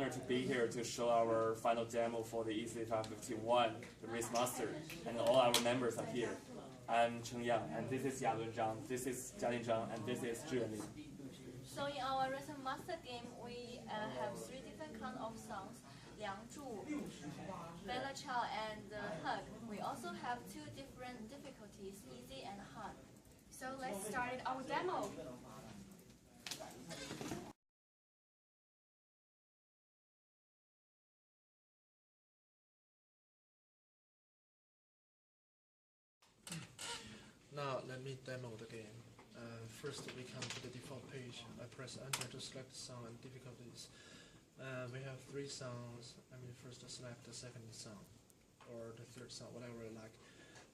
honor to be here to show our final demo for the EC551, the race master, and all our members are here. I'm Cheng Yang, and this is Yalun Zhang, this is Jialin Zhang, and this is Zhi Yuanlin. So in our recent master game, we have 3 different kinds of songs, Liang Zhu, Bella Ciao, and Hug. We also have 2 different difficulties, easy and hard. So let's start our demo. Now let me demo the game. First we come to the default page. I press enter to select song and difficulties. We have 3 songs. I mean, first select the second song or the third song, whatever I like.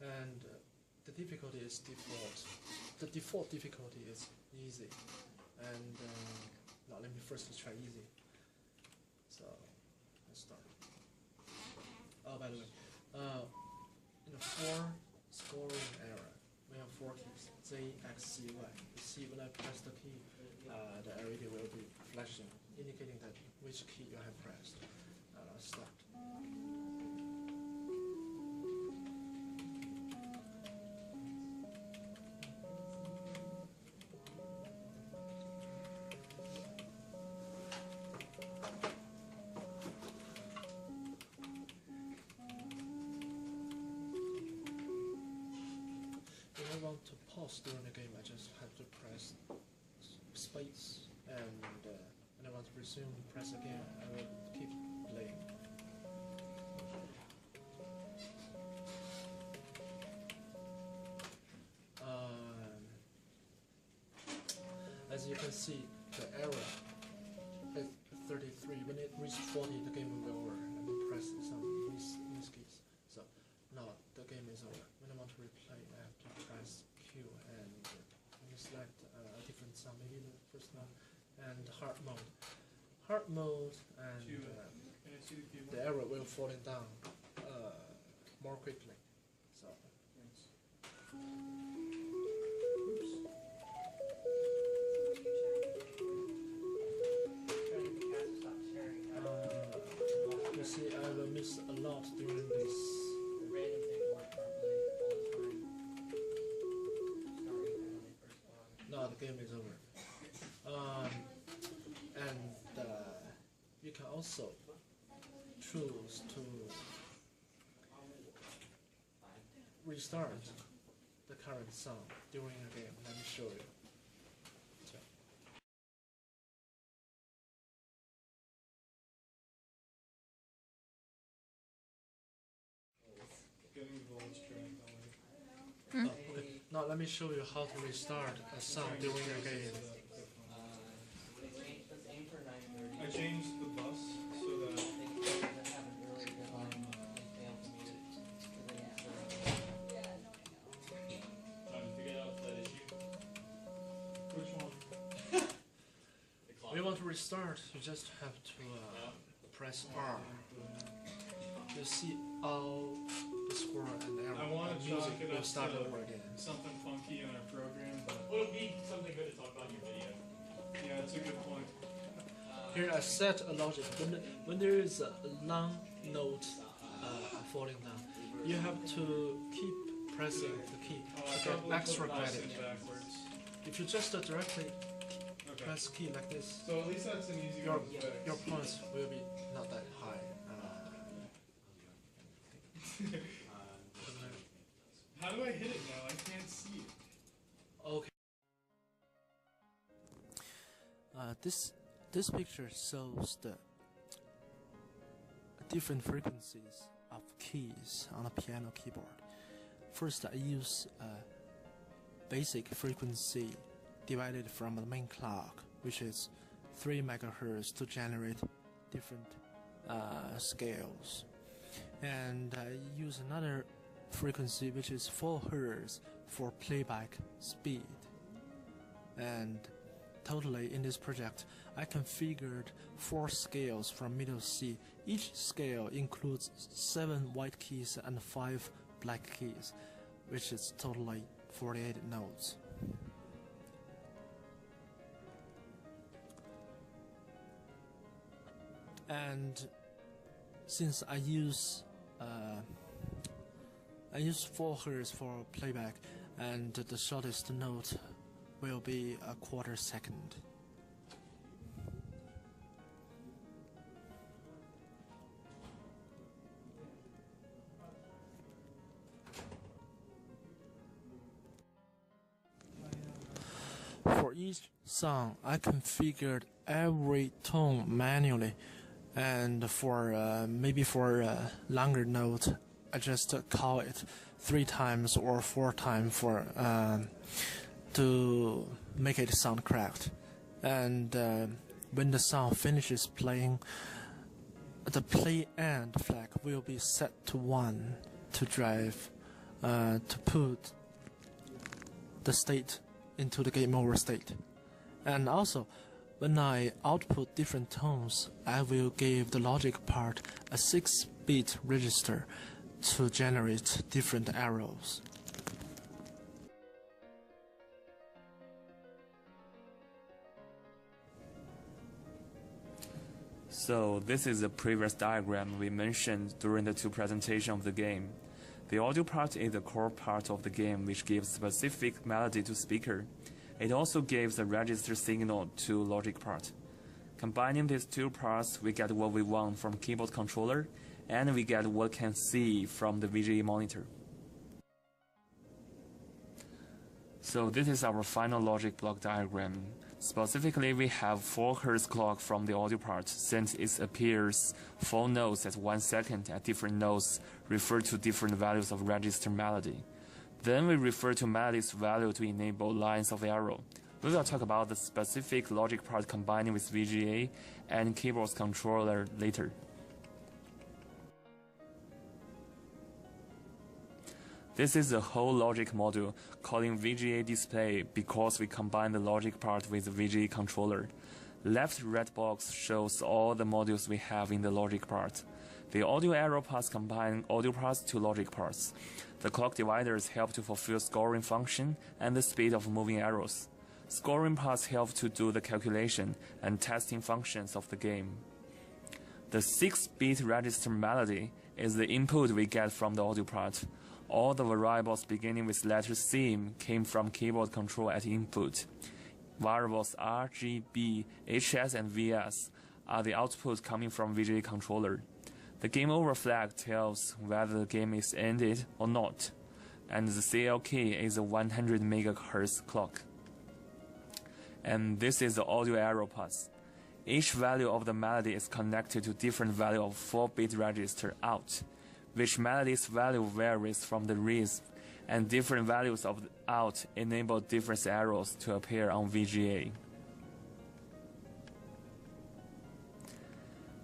And the difficulty is default. The default difficulty is easy. And now let me first try easy. So let's start. Oh, by the way, in the 4 scoring area, we have 4 keys, Z, X, C, Y. You see when I press the key, the LED will be flashing, indicating that which key you have pressed. Start. If I want to pause during the game, I just have to press space, and when I want to resume, press again. I will keep playing. As you can see, the error is 33. When it reaches 40, the game will be over. Let me press some these keys. So now the game is over. When I want to replay, I have to press Q and select a different song, maybe the first one, and hard mode. Hard mode, and the error will falling down more quickly. So. You see, I will miss a lot during this. No, the game is over. And you can also choose to restart the current song during a game. Let me show you. Okay. Now let me show you how to restart a song during a game. I changed the bus so that which one? When you want to restart, you just have to press R. You see all the score and error. I want to music chalk it will up start to over again. something funky in our program, but Well, it'll be something good to talk about in your video. yeah, it's a good point. Here I set a logic. When there is a long note falling down, you have to keep pressing the key to get extra credit. Backwards. If you just directly press key like this, So at least that's an easy your one to fix. your points will be not that high. How do I hit it now? I can't see it. Okay. This picture shows the different frequencies of keys on a piano keyboard. First, I use basic frequency divided from the main clock, which is 3 megahertz, to generate different scales. And I use another frequency which is 4 hertz for playback speed. And totally in this project, I configured 4 scales from middle C. Each scale includes 7 white keys and 5 black keys, which is totally 48 notes. And since I use 4 Hz for playback, and the shortest note will be a quarter second. For each song, I configured every tone manually, and for maybe for a longer note, I just call it 3 times or 4 times for to make it sound correct. And when the song finishes playing, the play end flag will be set to 1 to drive to put the state into the game over state. And also, when I output different tones, I will give the logic part a 6-bit register to generate different arrows. So this is the previous diagram we mentioned during the 2 presentations of the game. The audio part is the core part of the game, which gives specific melody to speaker. It also gives a register signal to logic part. Combining these 2 parts, we get what we want from keyboard controller, and we get what can see from the VGA monitor. So this is our final logic block diagram. Specifically, we have 4 Hz clock from the audio part, since it appears 4 notes at 1 second at different notes refer to different values of register melody. Then we refer to melody's value to enable lines of arrow. We will talk about the specific logic part combining with VGA and keyboard controller later. This is the whole logic module calling VGA display because we combine the logic part with the VGA controller. Left red box shows all the modules we have in the logic part. The audio arrow paths combine audio parts to logic parts. The clock dividers help to fulfill scoring function and the speed of moving arrows. Scoring parts help to do the calculation and testing functions of the game. The 6-bit register melody is the input we get from the audio part. All the variables beginning with letter C came from keyboard control at input. Variables R, G, B, HS, and VS are the output coming from VGA controller. The game over flag tells whether the game is ended or not, and the CL key is a 100 MHz clock. And this is the audio arrow path. Each value of the melody is connected to different value of 4-bit register out, which melody's value varies from the RISC, and different values of out enable different arrows to appear on VGA.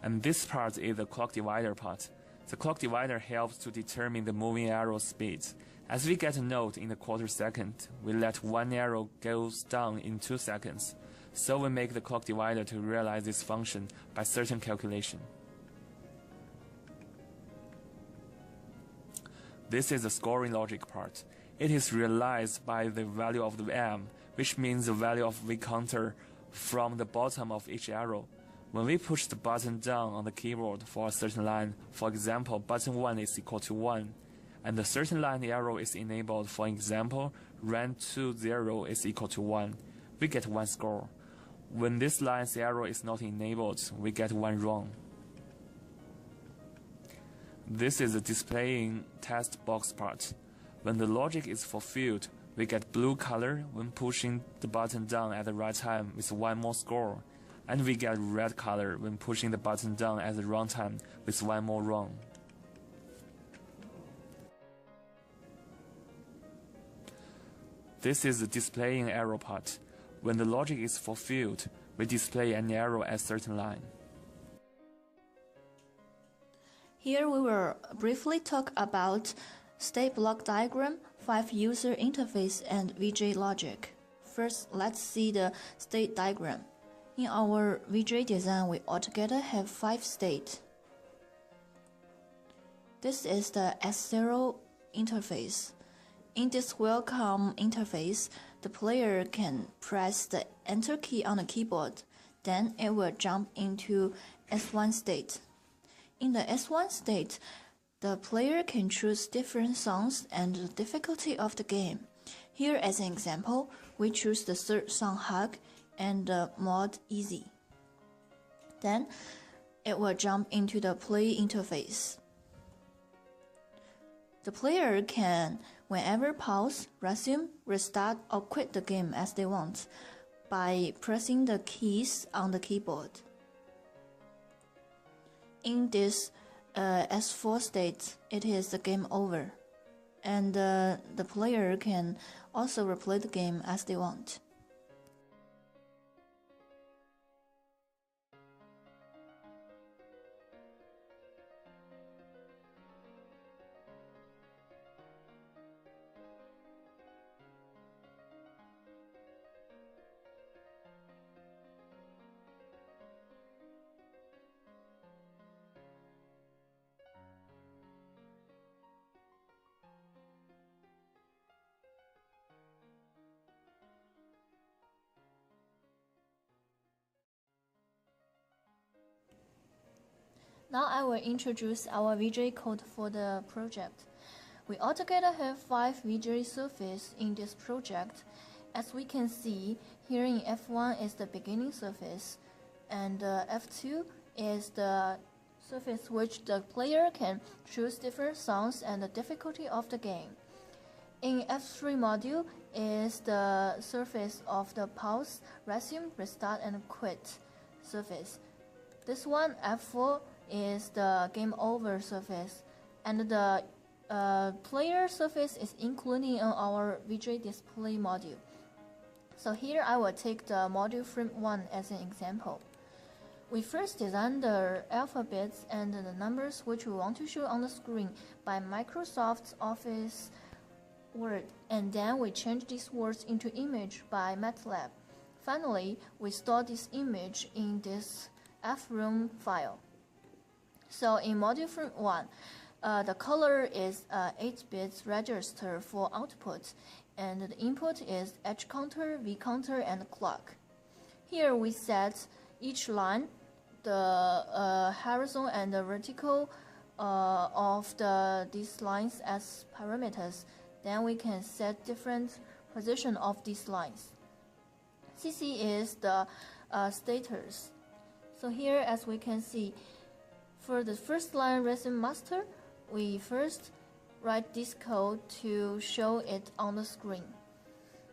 And this part is the clock divider part. The clock divider helps to determine the moving arrow speed. As we get a note in a quarter second, we let one arrow goes down in 2 seconds. So we make the clock divider to realize this function by certain calculation. This is the scoring logic part. It is realized by the value of the M, which means the value of V counter from the bottom of each arrow. When we push the button down on the keyboard for a certain line, for example, button 1 is equal to 1, and the certain line arrow is enabled, for example, ran to 0 is equal to 1, we get 1 score. When this line's arrow is not enabled, we get 1 wrong. This is the displaying test box part. When the logic is fulfilled, we get blue color when pushing the button down at the right time with 1 more score, and we get red color when pushing the button down at the wrong time with 1 more wrong. This is the displaying arrow part. When the logic is fulfilled, we display an arrow at a certain line. Here we will briefly talk about state block diagram, 5 user interface, and VGA logic. First, let's see the state diagram. In our VGA design, we altogether have 5 states. This is the S0 interface. In this welcome interface, the player can press the Enter key on the keyboard. Then it will jump into S1 state. In the S1 state, the player can choose different songs and the difficulty of the game. Here as an example, we choose the third song Hug and the mod Easy. Then it will jump into the play interface. The player can, whenever pause, resume, restart, or quit the game as they want by pressing the keys on the keyboard. In this S4 state, it is the game over, and the player can also replay the game as they want. Now I will introduce our VJ code for the project. We altogether have 5 VJ surfaces in this project. As we can see, here in F1 is the beginning surface, and F2 is the surface which the player can choose different songs and the difficulty of the game. In F3 module is the surface of the pause, resume, restart, and quit surface. This one, F4, is the game over surface, and the player surface is included in our VJ display module. So here I will take the module frame 1 as an example. We first design the alphabets and the numbers which we want to show on the screen by Microsoft Office Word, and then we change these words into image by MATLAB. Finally, we store this image in this FROM file. So in module frame 1, the color is 8 bits register for output, and the input is H counter, V counter, and clock. Here we set each line, the horizontal and the vertical of these lines as parameters. Then we can set different position of these lines. CC is the status. So here, as we can see, for the first line resume master, we first write this code to show it on the screen.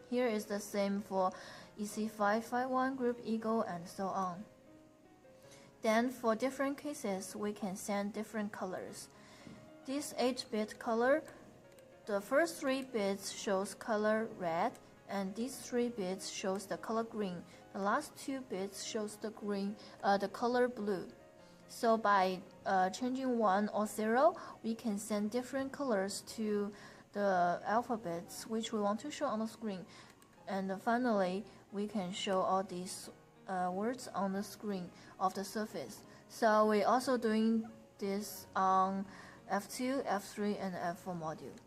Here is the same for EC551, group Eagle, and so on. Then for different cases, we can send different colors. This 8-bit color, the first 3 bits shows color red, and these 3 bits shows the color green. The last 2 bits shows the color blue. So by changing 1 or 0, we can send different colors to the alphabets which we want to show on the screen. And finally, we can show all these words on the screen of the surface. So we're also doing this on F2, F3, and F4 module.